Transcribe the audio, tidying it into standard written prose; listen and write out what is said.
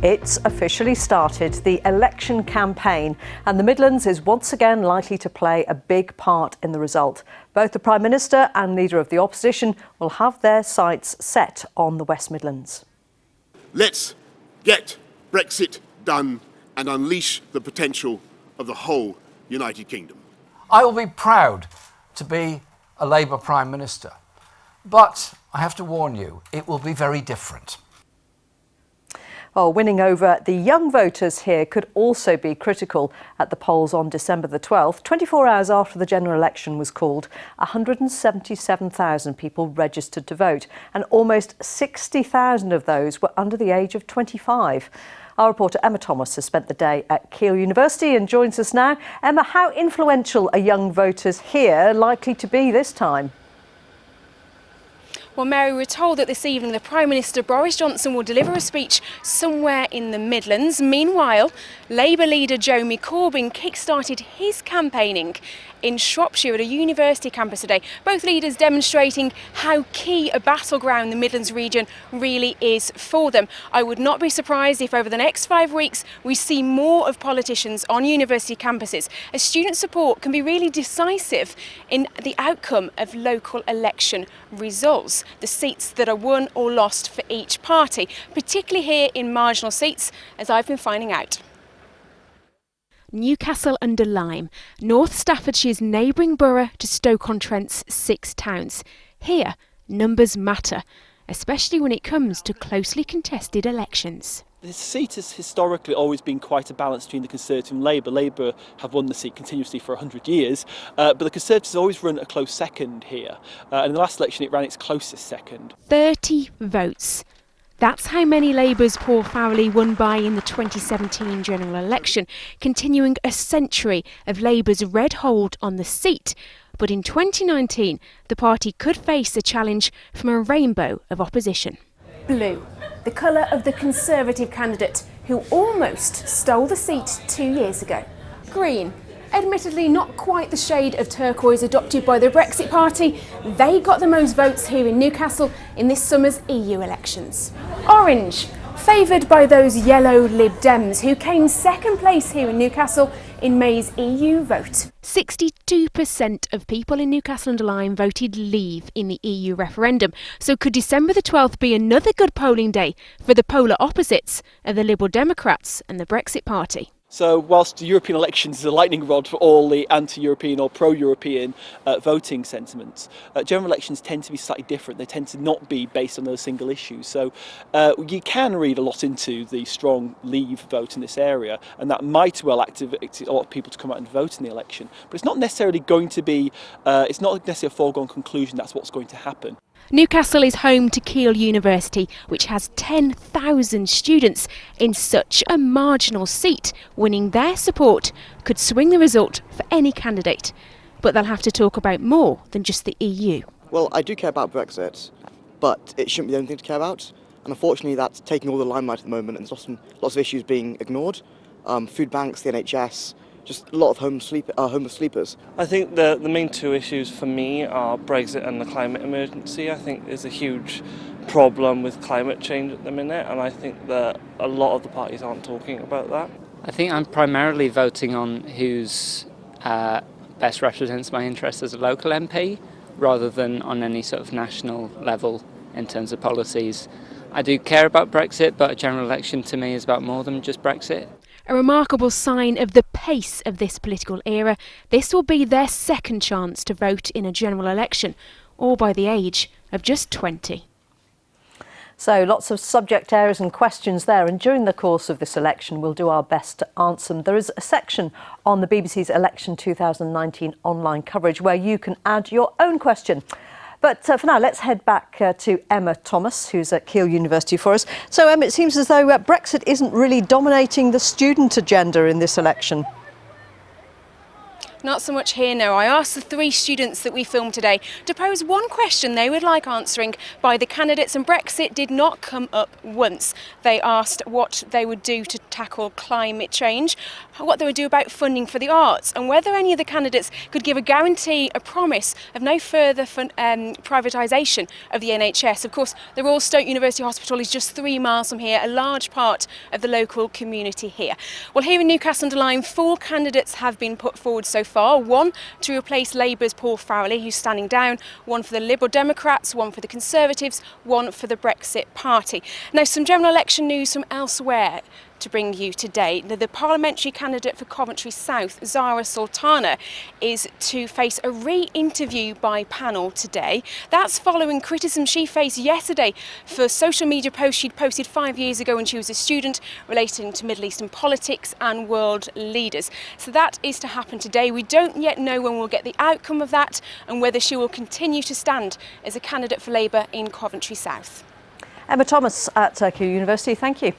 It's officially started, the election campaign, and the Midlands is once again likely to play a big part in the result. Both the Prime Minister and Leader of the Opposition will have their sights set on the West Midlands. Let's get Brexit done and unleash the potential of the whole United Kingdom. I will be proud to be a Labour Prime Minister, but I have to warn you, it will be very different. Oh, winning over the young voters here could also be critical at the polls on December the 12th. 24 hours after the general election was called, 177,000 people registered to vote, and almost 60,000 of those were under the age of 25. Our reporter Emma Thomas has spent the day at Keele University and joins us now. Emma, how influential are young voters here likely to be this time? Well, Mary, we're told that this evening the Prime Minister Boris Johnson will deliver a speech somewhere in the Midlands. Meanwhile, Labour leader Jeremy Corbyn kick-started his campaigning in Shropshire at a university campus today. Both leaders demonstrating how key a battleground the Midlands region really is for them. I would not be surprised if over the next 5 weeks we see more of politicians on university campuses, as student support can be really decisive in the outcome of local election results, the seats that are won or lost for each party, particularly here in marginal seats, as I've been finding out. Newcastle under Lyme, North Staffordshire's neighbouring borough to Stoke-on-Trent's 6 towns. Here, numbers matter, especially when it comes to closely contested elections. The seat has historically always been quite a balance between the Conservative and Labour. Labour have won the seat continuously for 100 years, but the Conservatives always run a close second here. And in the last election it ran its closest second. 30 votes. That's how many Labour's Paul Fowley won by in the 2017 general election, continuing a century of Labour's red hold on the seat. But in 2019, the party could face a challenge from a rainbow of opposition. Blue, the colour of the Conservative candidate who almost stole the seat 2 years ago. Green, admittedly not quite the shade of turquoise adopted by the Brexit Party, they got the most votes here in Newcastle in this summer's EU elections. Orange, favoured by those yellow Lib Dems who came second place here in Newcastle in May's EU vote. 62% of people in Newcastle under Lyme voted Leave in the EU referendum. So could December the 12th be another good polling day for the polar opposites of the Liberal Democrats and the Brexit Party? So whilst the European elections is a lightning rod for all the anti-European or pro-European voting sentiments, general elections tend to be slightly different. They tend to not be based on those single issues. So you can read a lot into the strong Leave vote in this area, and that might well activate a lot of people to come out and vote in the election. But it's not necessarily going to be, it's not necessarily a foregone conclusion that's what's going to happen. Newcastle is home to Keele University, which has 10,000 students in such a marginal seat. Winning their support could swing the result for any candidate. But they'll have to talk about more than just the EU. Well, I do care about Brexit, but it shouldn't be the only thing to care about. And unfortunately, that's taking all the limelight at the moment, and there's lots of issues being ignored. Food banks, the NHS, just a lot of homeless sleepers. I think the main two issues for me are Brexit and the climate emergency. I think there's a huge problem with climate change at the minute, and I think that a lot of the parties aren't talking about that. I think I'm primarily voting on who's best represents my interests as a local MP, rather than on any sort of national level in terms of policies. I do care about Brexit, but a general election to me is about more than just Brexit. A remarkable sign of the pace of this political era. This will be their second chance to vote in a general election, all by the age of just 20. So lots of subject areas and questions there, and during the course of this election we'll do our best to answer them. There is a section on the BBC's Election 2019 online coverage where you can add your own question. But for now, let's head back to Emma Thomas, who's at Keele University for us. So, Emma, it seems as though Brexit isn't really dominating the student agenda in this election. Not so much here, no. I asked the 3 students that we filmed today to pose one question they would like answering by the candidates, and Brexit did not come up once. They asked what they would do to tackle climate change, what they would do about funding for the arts, and whether any of the candidates could give a guarantee, a promise of no further privatisation of the NHS. Of course, the Royal Stoke University Hospital is just 3 miles from here, a large part of the local community here. Well, here in Newcastle-under-Lyme, 4 candidates have been put forward so far. 1 to replace Labour's Paul Farrelly, who's standing down, 1 for the Liberal Democrats, 1 for the Conservatives, 1 for the Brexit Party. Now, some general election news from elsewhere to bring you today. The parliamentary candidate for Coventry South, Zara Sultana, is to face a re-interview by panel today. That's following criticism she faced yesterday for social media posts she'd posted 5 years ago when she was a student relating to Middle Eastern politics and world leaders. So that is to happen today. We don't yet know when we'll get the outcome of that and whether she will continue to stand as a candidate for Labour in Coventry South. Emma Thomas at Kew University, thank you.